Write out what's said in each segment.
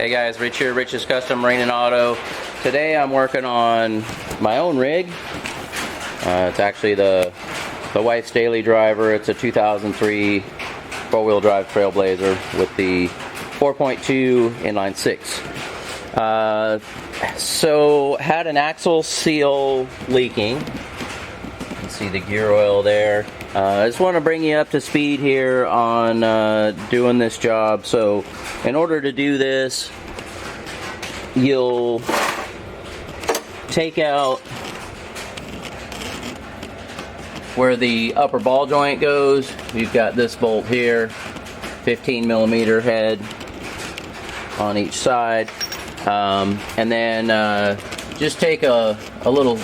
Hey guys, Rich here, Rich's Custom Marine and Auto. Today I'm working on my own rig. It's actually the wife's daily driver. It's a 2003 four-wheel drive Trailblazer with the 4.2 inline six. So had an axle seal leaking. You can see the gear oil there. I just want to bring you up to speed here on doing this job. So in order to do this, you'll take out where the upper ball joint goes. You've got this bolt here, 15 millimeter head on each side, and then just take a little,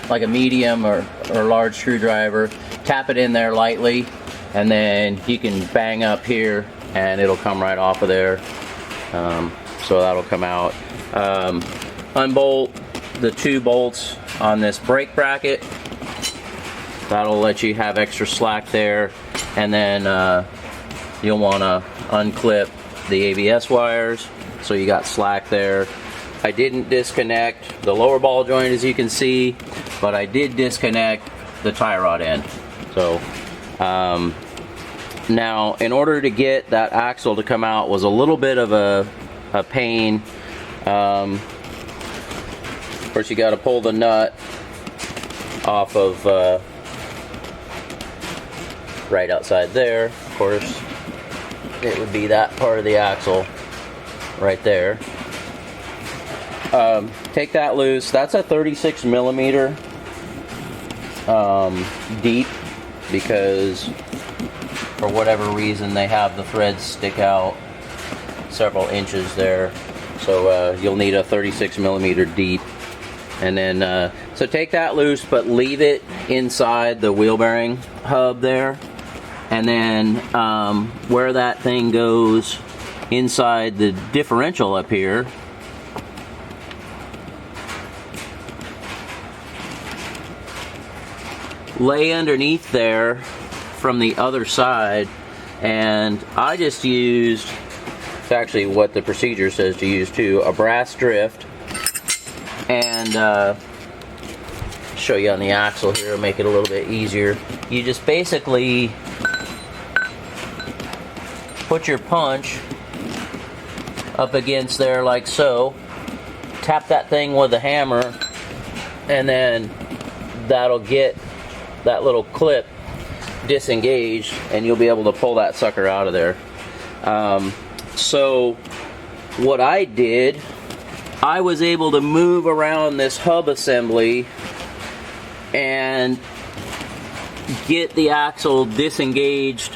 like a medium or large screwdriver, tap it in there lightly, and then you can bang up here and it'll come right off of there. So that'll come out. Unbolt the two bolts on this brake bracket. That'll let you have extra slack there, and then you'll want to unclip the ABS wires so you got slack there. I didn't disconnect the lower ball joint, as you can see, but I did disconnect the tie rod end. So now in order to get that axle to come out was a little bit of a pain. Of course, you got to pull the nut off of right outside there. Of course, it would be that part of the axle right there. Take that loose. That's a 36 millimeter deep, because for whatever reason they have the threads stick out several inches there. So you'll need a 36 millimeter deep. And then, so take that loose, but leave it inside the wheel bearing hub there. And then where that thing goes inside the differential up here, lay underneath there from the other side. And I just used, it's actually what the procedure says to use too, a brass drift. And show you on the axle here, make it a little bit easier. You just basically put your punch up against there like so, tap that thing with a hammer, and then that'll get that little clip disengaged, and you'll be able to pull that sucker out of there. So what I did, I was able to move around this hub assembly and get the axle disengaged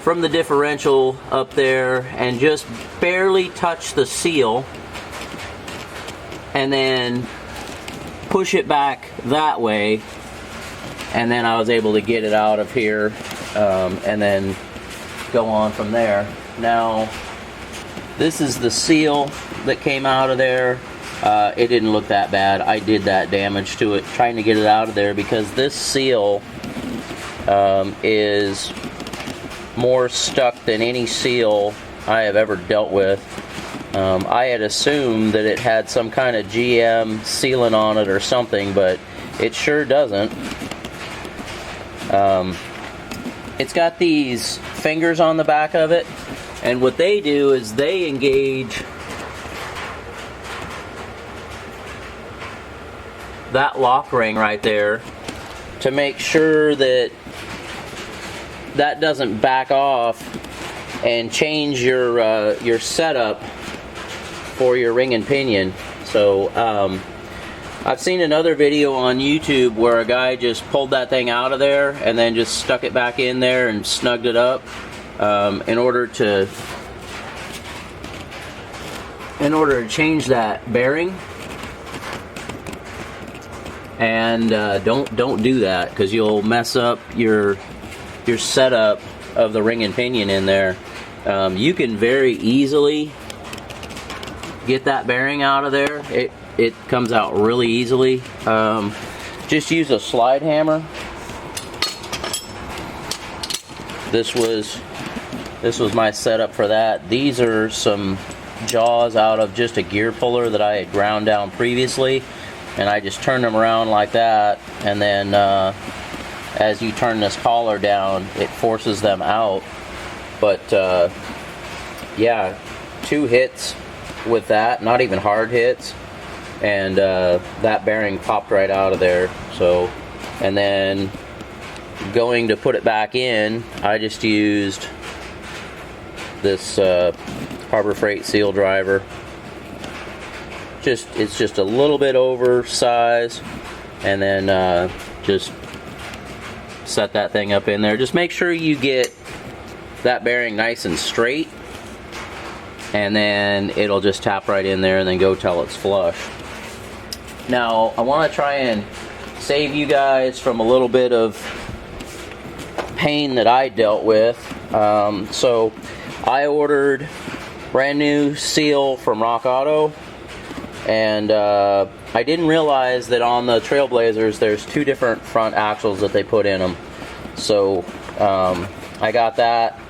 from the differential up there and just barely touch the seal, and then push it back that way, and then I was able to get it out of here and then go on from there. Now this is the seal that came out of there. It didn't look that bad. I did that damage to it trying to get it out of there, because this seal is more stuck than any seal I have ever dealt with. I had assumed that it had some kind of GM sealant on it or something, but it sure doesn't. It's got these fingers on the back of it, and what they do is they engage that lock ring right there to make sure that that doesn't back off and change your setup for your ring and pinion. So I've seen another video on YouTube where a guy just pulled that thing out of there and then just stuck it back in there and snugged it up in order to change that bearing. And don't do that, because you'll mess up your setup of the ring and pinion in there. You can very easily get that bearing out of there. It comes out really easily. Just use a slide hammer. This was my setup for that. These are some jaws out of just a gear puller that I had ground down previously, and I just turned them around like that, and then as you turn this collar down, it forces them out. But yeah, 2 hits with that, not even hard hits, and that bearing popped right out of there. So, and then going to put it back in, I just used this Harbor Freight seal driver. It's just a little bit oversized, and then just set that thing up in there. Just make sure you get that bearing nice and straight, and then it'll just tap right in there and then go till it's flush. Now I want to try and save you guys from a little bit of pain that I dealt with. So I ordered brand new seal from Rock Auto, and I didn't realize that on the Trailblazers there's 2 different front axles that they put in them. So I got that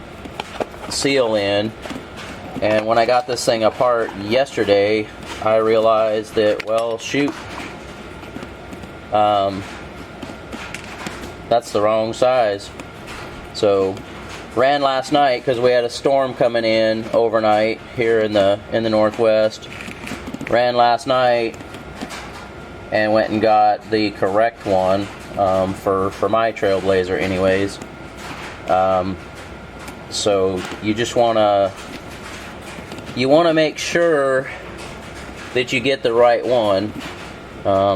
seal in, and when I got this thing apart yesterday, I realized that, well, shoot, that's the wrong size. So ran last night because we had a storm coming in overnight here in the Northwest. Ran last night and went and got the correct one for my Trailblazer anyways. So you just want to make sure that you get the right one.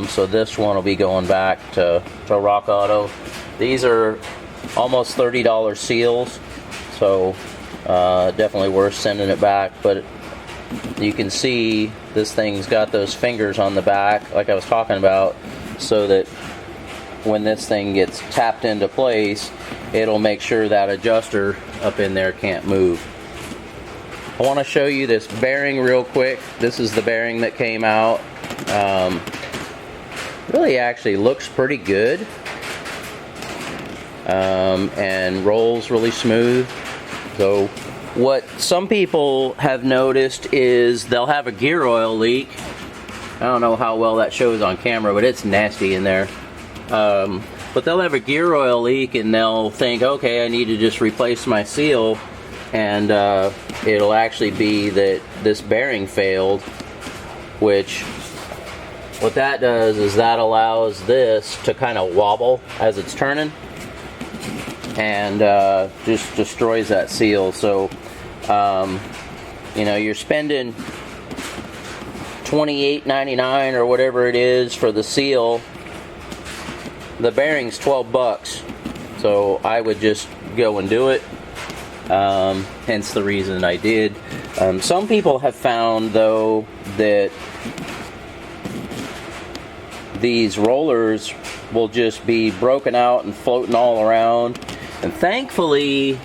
So this one will be going back to Rock Auto. These are almost $30 seals, so definitely worth sending it back. But you can see this thing's got those fingers on the back like I was talking about, so that when this thing gets tapped into place, it'll make sure that adjuster up in there can't move. I want to show you this bearing real quick. This is the bearing that came out. Really actually looks pretty good, and rolls really smooth. So what some people have noticed is they'll have a gear oil leak. I don't know how well that shows on camera, but it's nasty in there. But they'll have a gear oil leak and they'll think, okay, I need to just replace my seal, and it'll actually be that this bearing failed, which what that does is that allows this to kind of wobble as it's turning, and just destroys that seal. So you know, you're spending $28.99 or whatever it is for the seal. The bearing's 12 bucks, so I would just go and do it. Hence the reason I did. Some people have found, though, that these rollers will just be broken out and floating all around. And thankfully,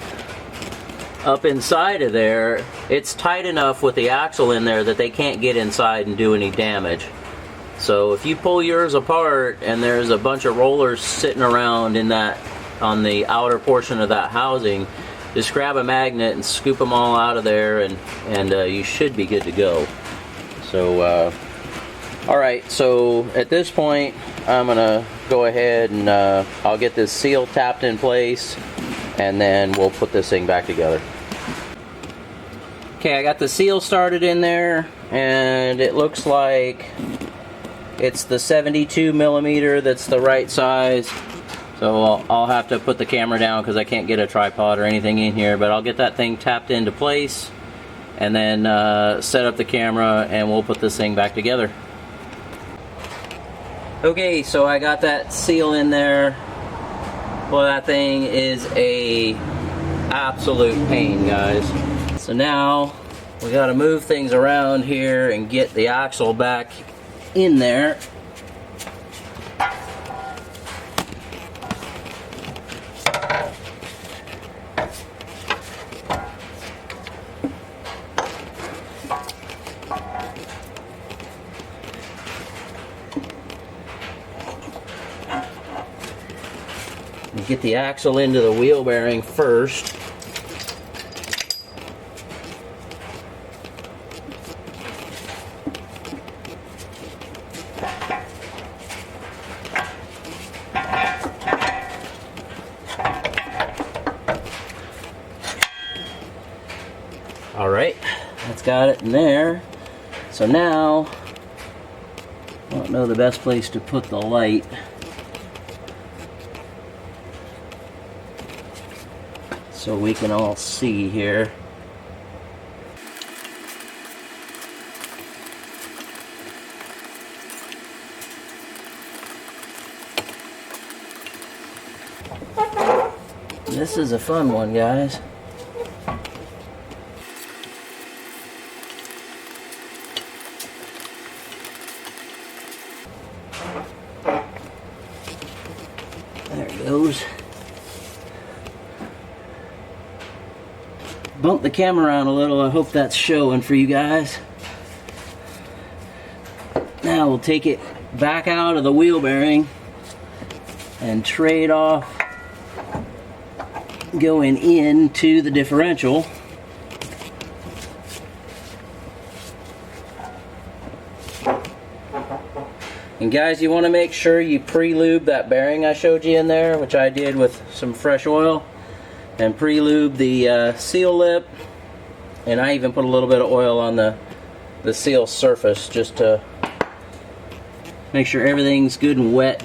up inside of there, it's tight enough with the axle in there that they can't get inside and do any damage. So if you pull yours apart and there's a bunch of rollers sitting around in that, on the outer portion of that housing, just grab a magnet and scoop them all out of there, and you should be good to go. So alright, so at this point I'm gonna go ahead and I'll get this seal tapped in place, and then we'll put this thing back together. Okay, I got the seal started in there, and it looks like it's the 72 millimeter that's the right size. So I'll have to put the camera down because I can't get a tripod or anything in here, but I'll get that thing tapped into place and then set up the camera, and we'll put this thing back together. Okay, so I got that seal in there. Well, that thing is a absolute pain, guys. So now we got to move things around here and get the axle back in there. Get the axle into the wheel bearing first. All right, that's got it in there. So now, I don't know the best place to put the light. So we can all see here. This is a fun one, guys. There it goes. Bump the camera around a little. I hope that's showing for you guys. Now we'll take it back out of the wheel bearing and trade off going into the differential. And guys, you want to make sure you pre-lube that bearing I showed you in there, which I did with some fresh oil, and pre-lube the seal lip, and I even put a little bit of oil on the seal surface just to make sure everything's good and wet.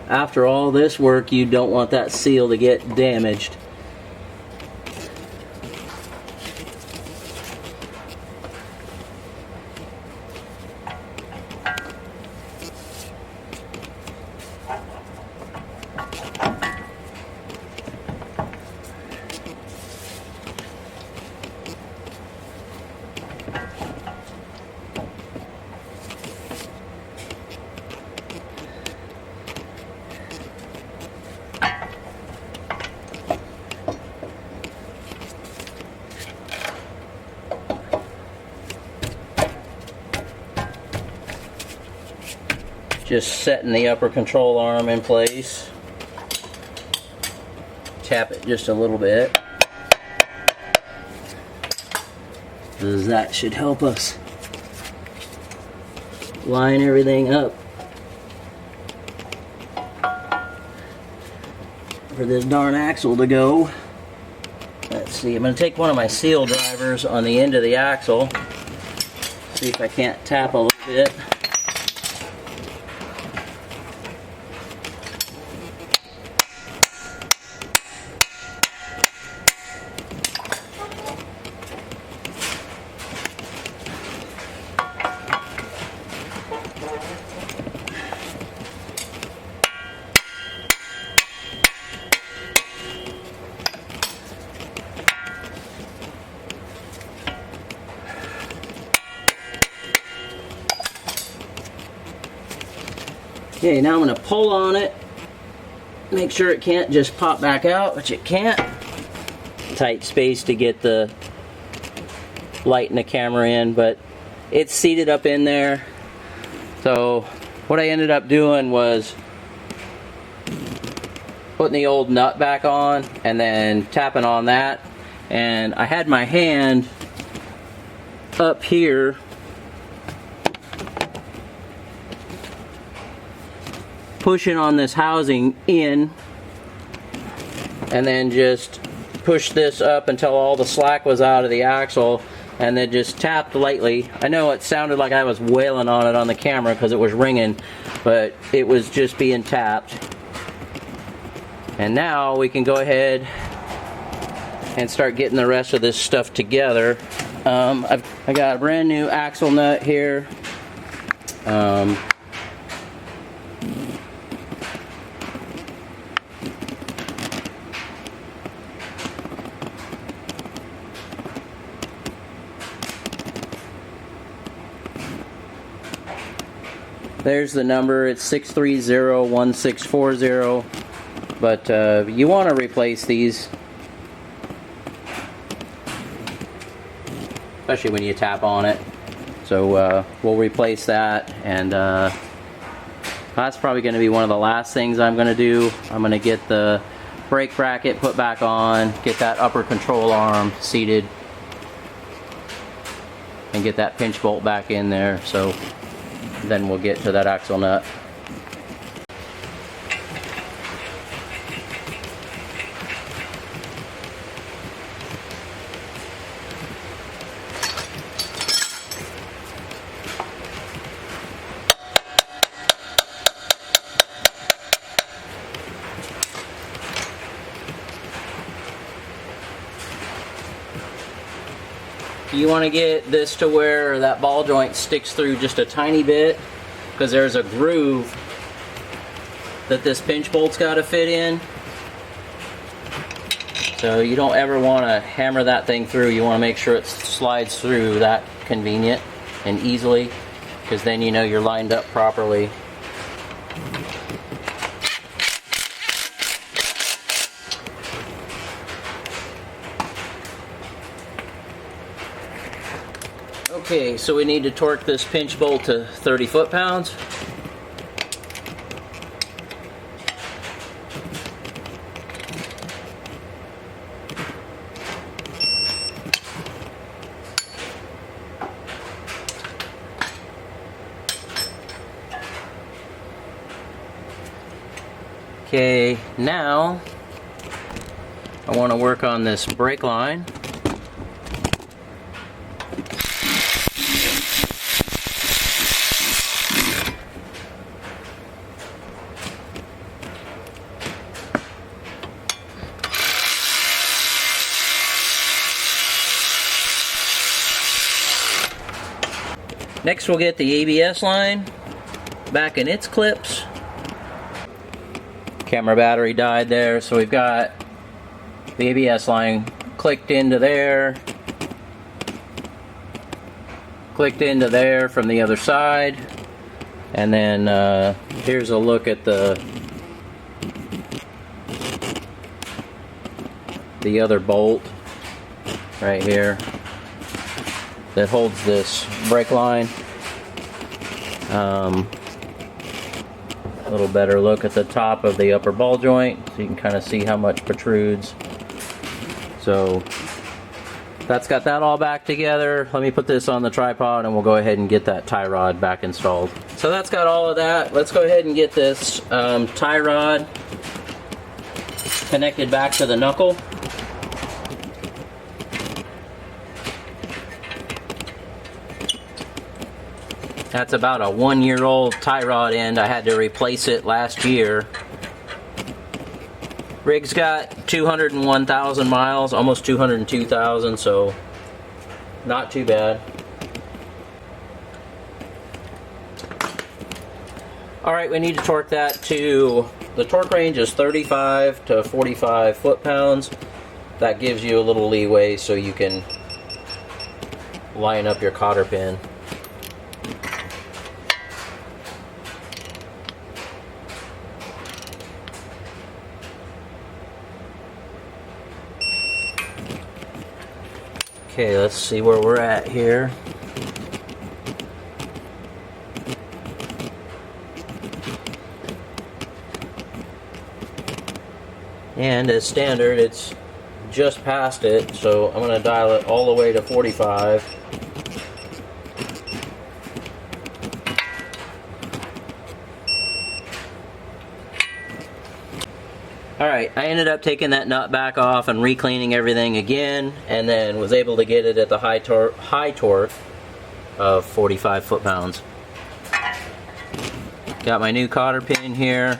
After all this work, you don't want that seal to get damaged. Just setting the upper control arm in place. Tap it just a little bit, because that should help us line everything up for this darn axle to go. Let's see, I'm going to take one of my seal drivers on the end of the axle, see if I can't tap a little bit. Okay, now I'm going to pull on it, make sure it can't just pop back out, which it can't. Tight space to get the light and the camera in, but it's seated up in there. So what I ended up doing was putting the old nut back on and then tapping on that, and I had my hand up here pushing on this housing in, and then just push this up until all the slack was out of the axle, and then just tapped lightly. I know it sounded like I was wailing on it on the camera because it was ringing, but it was just being tapped. And now we can go ahead and start getting the rest of this stuff together. I got a brand new axle nut here. There's the number, it's 630-1640, but you want to replace these, especially when you tap on it. So we'll replace that, and that's probably going to be one of the last things I'm going to do. I'm going to get the brake bracket put back on, get that upper control arm seated, and get that pinch bolt back in there. So then we'll get to that axle nut. You want to get this to where that ball joint sticks through just a tiny bit, because there's a groove that this pinch bolt's got to fit in. So you don't ever want to hammer that thing through. You want to make sure it slides through that convenient and easily, because then you know you're lined up properly. Okay, so we need to torque this pinch bolt to 30 foot-pounds. Okay, now I want to work on this brake line. Next we'll get the ABS line back in its clips. Camera battery died there, so we've got the ABS line clicked into there, clicked into there from the other side, and then here's a look at the other bolt right here that holds this brake line. A little better look at the top of the upper ball joint, so you can kind of see how much protrudes. So that's got that all back together. Let me put this on the tripod and we'll go ahead and get that tie rod back installed. So that's got all of that. Let's go ahead and get this tie rod connected back to the knuckle. That's about a 1-year-old tie rod end. I had to replace it last year. Rig's got 201,000 miles, almost 202,000, so not too bad. Alright, we need to torque that to, the torque range is 35 to 45 foot-pounds. That gives you a little leeway so you can line up your cotter pin. Okay, let's see where we're at here. And as standard, it's just past it, so I'm going to dial it all the way to 45. Alright, I ended up taking that nut back off and re-cleaning everything again, and then was able to get it at the high torque of 45 foot-pounds. Got my new cotter pin here.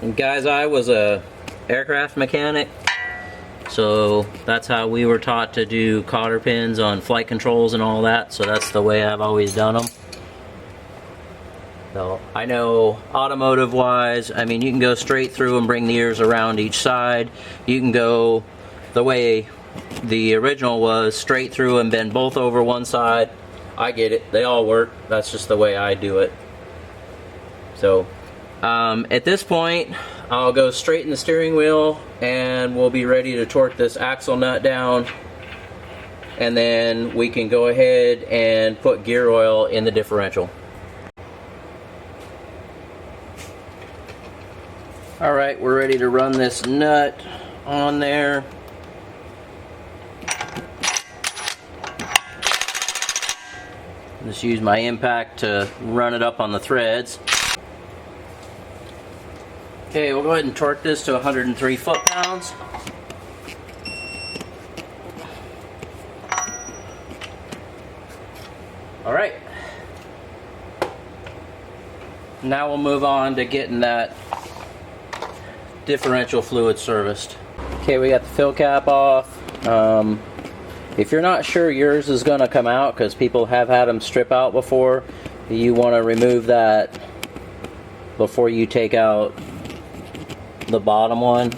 And guys, I was a aircraft mechanic, so that's how we were taught to do cotter pins on flight controls and all that, so that's the way I've always done them. So I know automotive wise, I mean, you can go straight through and bring the ears around each side. You can go the way the original was, straight through and bend both over one side. I get it, they all work. That's just the way I do it. So at this point, I'll go straighten the steering wheel and we'll be ready to torque this axle nut down, and then we can go ahead and put gear oil in the differential. Alright, we're ready to run this nut on there. Just use my impact to run it up on the threads. Okay, we'll go ahead and torque this to 103 foot-pounds. Alright. Now we'll move on to getting that differential fluid serviced. Okay, we got the fill cap off. If you're not sure yours is going to come out, because people have had them strip out before, you want to remove that before you take out the bottom one.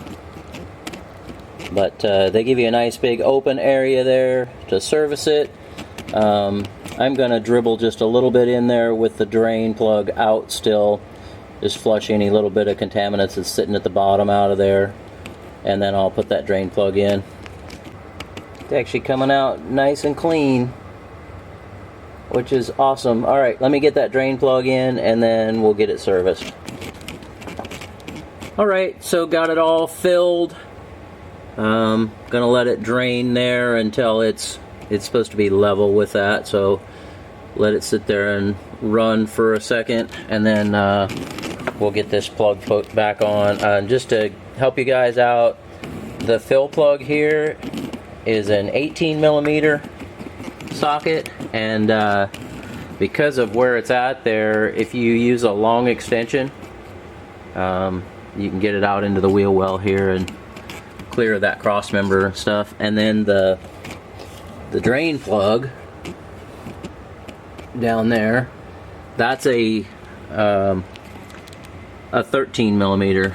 But they give you a nice big open area there to service it. I'm going to dribble just a little bit in there with the drain plug out still. Just flush any little bit of contaminants that's sitting at the bottom out of there. And then I'll put that drain plug in. It's actually coming out nice and clean, which is awesome. Alright, let me get that drain plug in and then we'll get it serviced. Alright, so got it all filled. Gonna let it drain there until it's supposed to be level with that, so let it sit there and run for a second, and then we'll get this plug put back on. Just to help you guys out, the fill plug here is an 18 millimeter socket, and because of where it's at there, if you use a long extension, you can get it out into the wheel well here and clear that cross member and stuff. And then the drain plug down there, that's a 13 millimeter,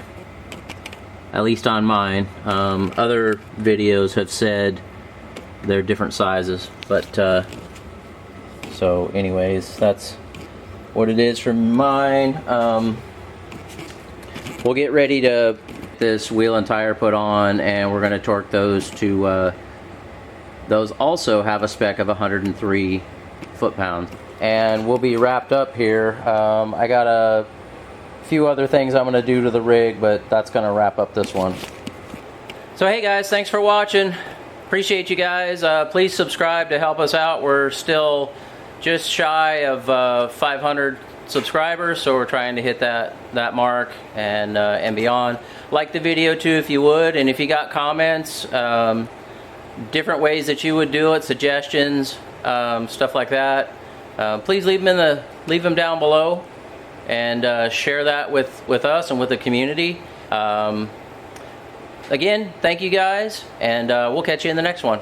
at least on mine. Other videos have said they're different sizes, but so anyways, that's what it is for mine. We'll get ready to get this wheel and tire put on, and we're going to torque those to those also have a spec of 103 foot-pounds, and we'll be wrapped up here. I got a few other things I'm going to do to the rig, but that's going to wrap up this one. So hey guys, thanks for watching. Appreciate you guys. Please subscribe to help us out. We're still just shy of 500 subscribers, so we're trying to hit that mark and beyond. Like the video too if you would, and if you got comments, different ways that you would do it, suggestions, stuff like that, please leave them down below, and share that with us and with the community. Again, thank you guys, and we'll catch you in the next one.